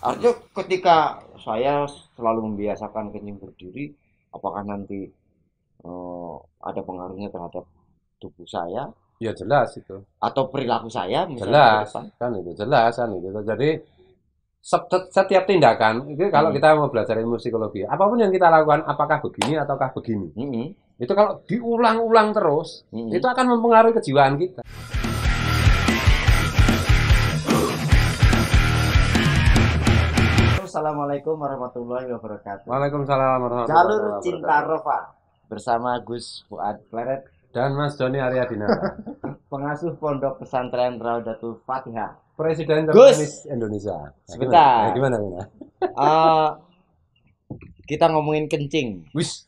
Artinya ketika saya selalu membiasakan kencing berdiri, apakah nanti ada pengaruhnya terhadap tubuh saya Ya jelas itu. atau perilaku saya misalnya ke Jelas depan? jelas kan itu. Jadi setiap tindakan itu kalau Mm-mm. kita mau belajar ilmu psikologi, apapun yang kita lakukan, apakah begini ataukah begini, Mm-mm. itu kalau diulang-ulang terus, itu Mm-mm. akan mempengaruhi kejiwaan kita. Assalamualaikum warahmatullahi wabarakatuh. Waalaikumsalam warahmatullahi Jalur Cinta wabarakatuh. Rofa bersama Gus Fuad Pleret, Dan Mas Doni Arya Dinata, pengasuh Pondok Pesantren Raudatul Fatihah. Presiden Gus, termanis Indonesia. Nah, gimana? Nah, sebentar. gimana, gimana? Eh, kita ngomongin kencing, Wis,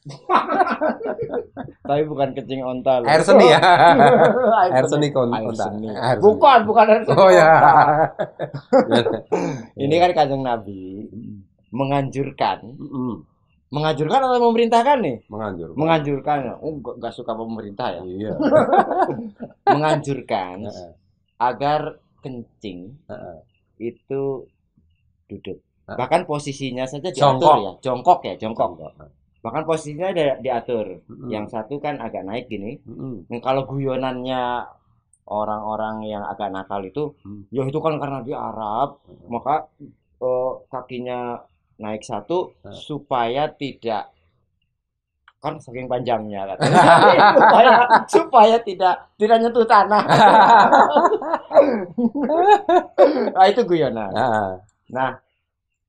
tapi bukan kencing onta loh. air seni ya. Air Air seni. seni Air kontak. seni. Air seni. Bukan air seni Oh ya. onta. Gimana? Ini kan Kanjeng Nabi menganjurkan, Mm-mm. menganjurkan atau memerintahkan nih? Menganjurkan. Menganjurkan. Oh, nggak suka pemerintah ya. Iya. Menganjurkan Heeh, agar kencing heeh, itu duduk. heeh. Bahkan posisinya saja diatur Jongkok. ya, jongkok ya, jongkok. Jongkok. Bahkan posisinya diatur. Mm-mm. Yang satu kan agak naik gini. Mm-mm. Nah, kalau guyonannya orang-orang yang agak nakal itu, Mm. ya itu kan karena di Arab, maka kakinya naik satu Heeh. supaya tidak, kan saking panjangnya katanya, supaya supaya tidak nyentuh tanah. Nah, itu guyonan. Ah, Nah,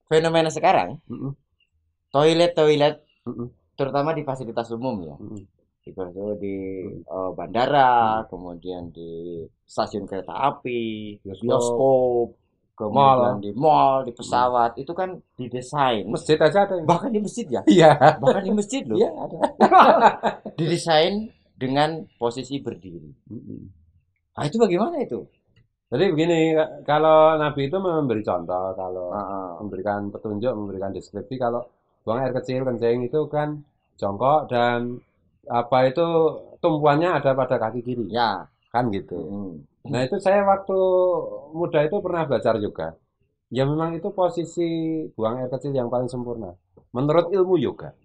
fenomena sekarang mm-mm, toilet-toilet mm-mm, terutama di fasilitas umum ya, mm-mm, di mm-mm, bandara, mm-mm. kemudian di stasiun kereta api, Bioskop, bioskop, kemudian mall, di mall, di mm. pesawat, itu kan didesain, Masjid aja ada yang. bahkan di masjid ya, Iya, bahkan di masjid loh, iya ada. didesain dengan posisi berdiri. Mm-mm. Nah, itu bagaimana itu? Jadi begini, kalau Nabi itu memberi contoh, kalau Ah, memberikan petunjuk, memberikan deskripsi, kalau buang air kecil, kencing itu kan jongkok dan apa itu tumpuannya ada pada kaki kiri, ya, kan gitu. mm, Nah itu saya waktu muda itu pernah belajar juga. Ya memang itu posisi buang air kecil yang paling sempurna. Menurut ilmu yoga.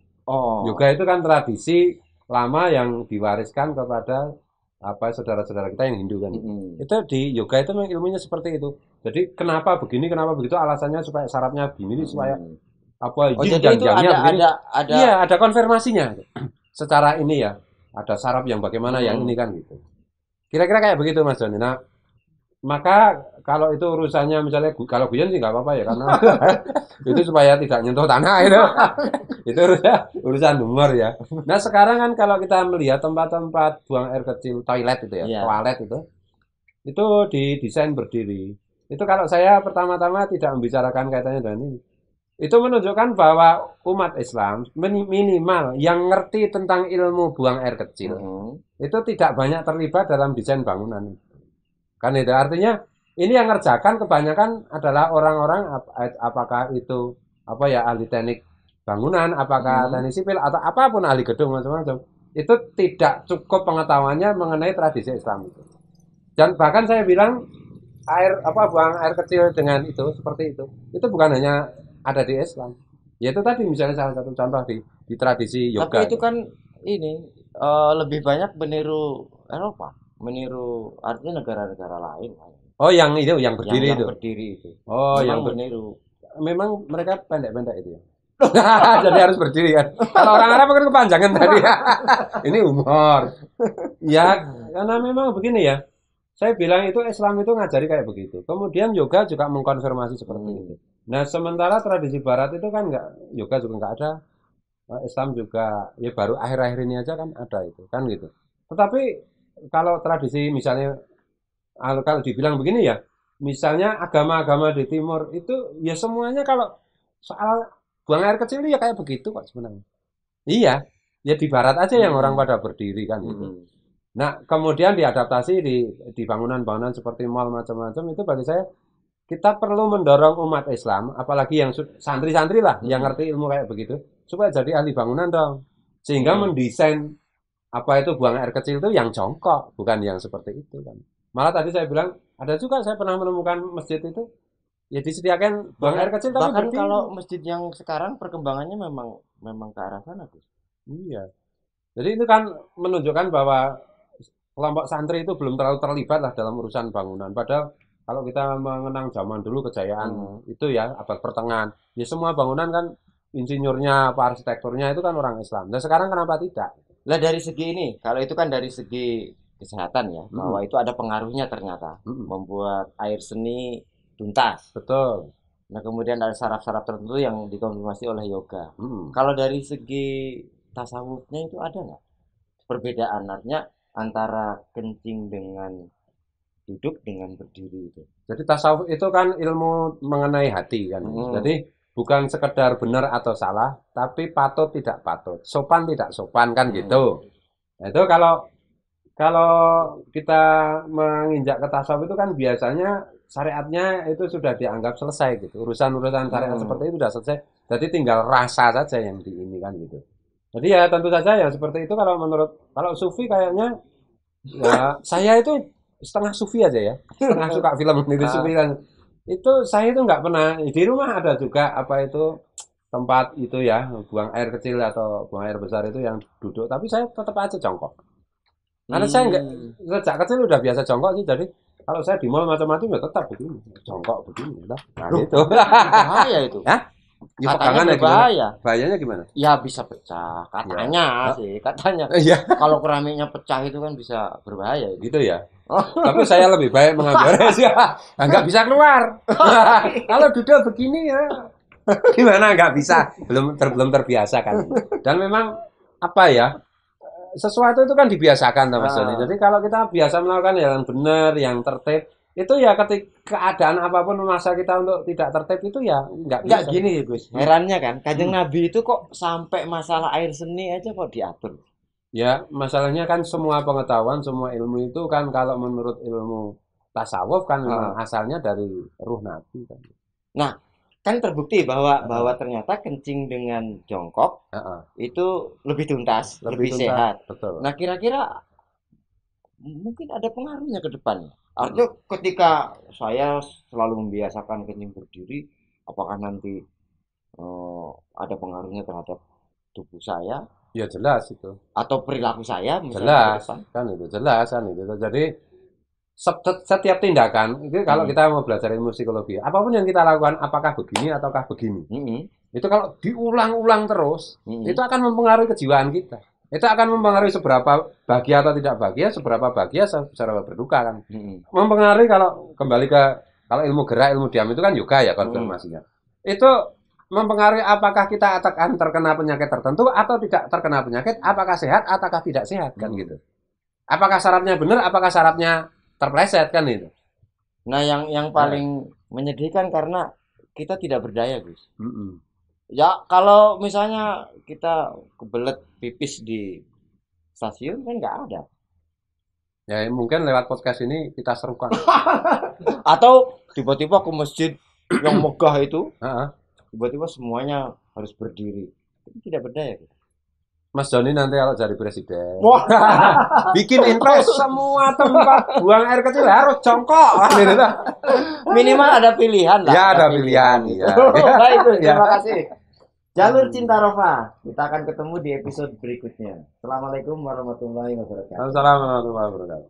Yoga oh, itu kan tradisi lama yang diwariskan kepada apa saudara-saudara kita yang Hindu kan. mm, Itu di yoga itu memang ilmunya seperti itu. Jadi kenapa begini, kenapa begitu alasannya supaya sarafnya begini, supaya mm. apa Oh, yin jadi dan itu yang-nya begini. ada, Iya, ada konfirmasinya. Secara ini ya, ada saraf yang bagaimana yang ini mm, kan gitu. Kira-kira kayak begitu Mas Joni. Nah, maka kalau itu urusannya misalnya kalau guyon sih nggak apa-apa ya karena itu supaya tidak nyentuh tanah itu. Itu urusan humor ya. Nah, sekarang kan kalau kita melihat tempat-tempat buang air kecil, toilet itu ya, iya, toilet itu didesain berdiri. Itu kalau saya pertama-tama tidak membicarakan kaitannya dengan ini. Itu menunjukkan bahwa umat Islam minimal yang ngerti tentang ilmu buang air kecil mm, itu tidak banyak terlibat dalam desain bangunan. Kan itu artinya ini yang ngerjakan kebanyakan adalah orang-orang apakah itu apa ya ahli teknik bangunan, apakah mm. teknik sipil atau apapun ahli gedung macam-macam. Itu tidak cukup pengetahuannya mengenai tradisi Islam itu. Dan bahkan saya bilang air apa buang air kecil dengan itu seperti itu bukan hanya ada di Islam. Yaitu tadi misalnya salah satu contoh di tradisi Tapi yoga itu itu. kan ini lebih banyak meniru Eropa, meniru artinya negara-negara lain kan. Oh, yang itu yang yang berdiri yang itu. berdiri itu. Oh, Memang yang meniru. memang mereka pendek-pendek itu ya. Jadi harus berdiri kan. Kalau orang Arab kan kepanjangan tadi ya. Ini humor. Ya, karena memang begini ya. Saya bilang itu Islam itu ngajari kayak begitu. Kemudian yoga juga mengkonfirmasi seperti itu. Hmm. Nah, sementara tradisi barat itu kan enggak, yoga juga enggak ada. Islam juga ya baru akhir-akhir ini aja kan ada itu, kan gitu. Tetapi kalau tradisi misalnya kalau dibilang begini ya, misalnya agama-agama di timur itu ya semuanya kalau soal buang air kecil ya kayak begitu kok sebenarnya. Iya, ya di barat aja yang orang Hmm. pada berdiri kan gitu. Hmm. Nah, kemudian diadaptasi di bangunan-bangunan seperti mall macam-macam itu bagi saya kita perlu mendorong umat Islam, apalagi yang santri-santri lah yang Hmm. ngerti ilmu kayak begitu, supaya jadi ahli bangunan dong. Sehingga Hmm. mendesain apa itu buang air kecil itu yang jongkok, bukan yang seperti itu kan. Malah tadi saya bilang, ada juga saya pernah menemukan masjid itu Ya disediakan buang air kecil tapi Bahkan berdiri. kalau masjid yang sekarang perkembangannya memang memang ke arah sana, Gus. Iya. Jadi itu kan menunjukkan bahwa kelompok santri itu belum terlalu terlibat lah dalam urusan bangunan. Padahal kalau kita mengenang zaman dulu kejayaan Hmm. itu ya abad pertengahan, ya semua bangunan kan insinyurnya, apa arsitekturnya itu kan orang Islam. Dan sekarang kenapa tidak? Lah dari segi ini, kalau itu kan dari segi kesehatan ya, bahwa Mm-mm, itu ada pengaruhnya ternyata mm-mm, membuat air seni tuntas. betul. Nah, kemudian ada saraf-saraf tertentu yang dikonfirmasi oleh yoga. Mm-mm. Kalau dari segi tasawufnya itu ada nggak perbedaan artinya antara kencing dengan duduk dengan berdiri itu? Jadi tasawuf itu kan ilmu mengenai hati kan. Hmm. Jadi bukan sekedar benar atau salah, tapi patut tidak patut, sopan tidak sopan kan Hmm. gitu. Nah, itu kalau kalau kita menginjak ke tasawuf itu kan biasanya syariatnya itu sudah dianggap selesai gitu. Urusan-urusan syariat Hmm. seperti itu sudah selesai. Jadi tinggal rasa saja yang di ini kan gitu. Jadi ya tentu saja yang seperti itu kalau sufi kayaknya ya saya itu setengah sufi aja ya. Setengah suka film itu sufi Ah. kan. Itu saya itu nggak pernah di rumah ada juga apa itu tempat itu ya buang air kecil atau buang air besar itu yang duduk tapi saya tetap aja jongkok. Karena saya nggak Hmm. sejak kecil udah biasa jongkok sih, jadi kalau saya di mall macam-macam ya tetap begini, jongkok begini, gitu. Nah Loh, gitu. berbahaya itu. Ya, di Katanya pegangan ya gimana? berbahaya. Bahayanya gimana? Ya bisa pecah, Ya, katanya oh, sih, katanya. iya, Kalau keramiknya pecah itu kan bisa berbahaya itu. gitu ya. Tapi saya lebih baik mengambil resiko. Nah, nggak bisa keluar. Kalau duduk begini ya, gimana nggak bisa? Belum terbiasa kan. Dan memang apa ya? Sesuatu itu kan dibiasakan Mas Joni. Ah. Jadi kalau kita biasa melakukan yang benar, yang tertib, itu ya ketika keadaan apapun memaksa kita untuk tidak tertib itu ya nggak Enggak bisa. gini Gus, Hmm, herannya kan, Kanjeng hmm. Nabi itu kok sampai masalah air seni aja kok diatur. Ya, masalahnya kan semua pengetahuan, semua ilmu itu kan kalau menurut ilmu tasawuf kan memang Ah. asalnya dari ruh Nabi kan. Nah, kan terbukti bahwa bahwa Heeh, ternyata kencing dengan jongkok heeh. itu lebih tuntas, Lebih lebih tuntas, sehat. betul. Nah, kira-kira mungkin ada pengaruhnya ke depan. Mm-mm. Artinya ketika saya selalu membiasakan kencing berdiri, apakah nanti ada pengaruhnya terhadap tubuh saya Ya jelas itu. atau perilaku saya misalnya ke Jelas depan? kan itu, jelas kan itu. Jadi setiap tindakan itu kalau Mm-mm. kita mau belajar ilmu psikologi, apapun yang kita lakukan, apakah begini ataukah begini, Mm-mm. itu kalau diulang-ulang terus, itu Mm-mm. akan mempengaruhi kejiwaan kita. Itu akan mempengaruhi seberapa bahagia atau tidak bahagia, seberapa bahagia, seberapa berduka kan. Mm-mm. Mempengaruhi kalau kembali ke kalau ilmu gerak, ilmu diam itu kan juga ya Mm-mm. konfirmasinya. Itu mempengaruhi apakah kita akan terkena penyakit tertentu atau tidak terkena penyakit, apakah sehat ataukah tidak sehat kan Mm-mm. gitu. Apakah syaratnya benar, apakah syaratnya terpleset kan itu. Nah, yang Nah, paling menyedihkan karena kita tidak berdaya, Gus. mm-mm. Ya, kalau misalnya kita kebelet pipis di stasiun kan nggak ada. Ya mungkin lewat podcast ini kita serukan. Atau tiba-tiba ke masjid yang megah itu, Heeh. tiba-tiba semuanya harus berdiri. Itu tidak berdaya, Gus. Mas Joni nanti kalau jadi presiden, Wah, bikin intro semua tempat buang air kecil harus jongkok. Gitu tuh. minimal ada pilihan lah, Ya ada ada pilihan pilihan, itu. ya. Baik, Gus, Ya. terima kasih. Jalur Cinta Rova. Kita akan ketemu di episode berikutnya. Assalamualaikum warahmatullahi wabarakatuh. Assalamualaikum warahmatullahi wabarakatuh.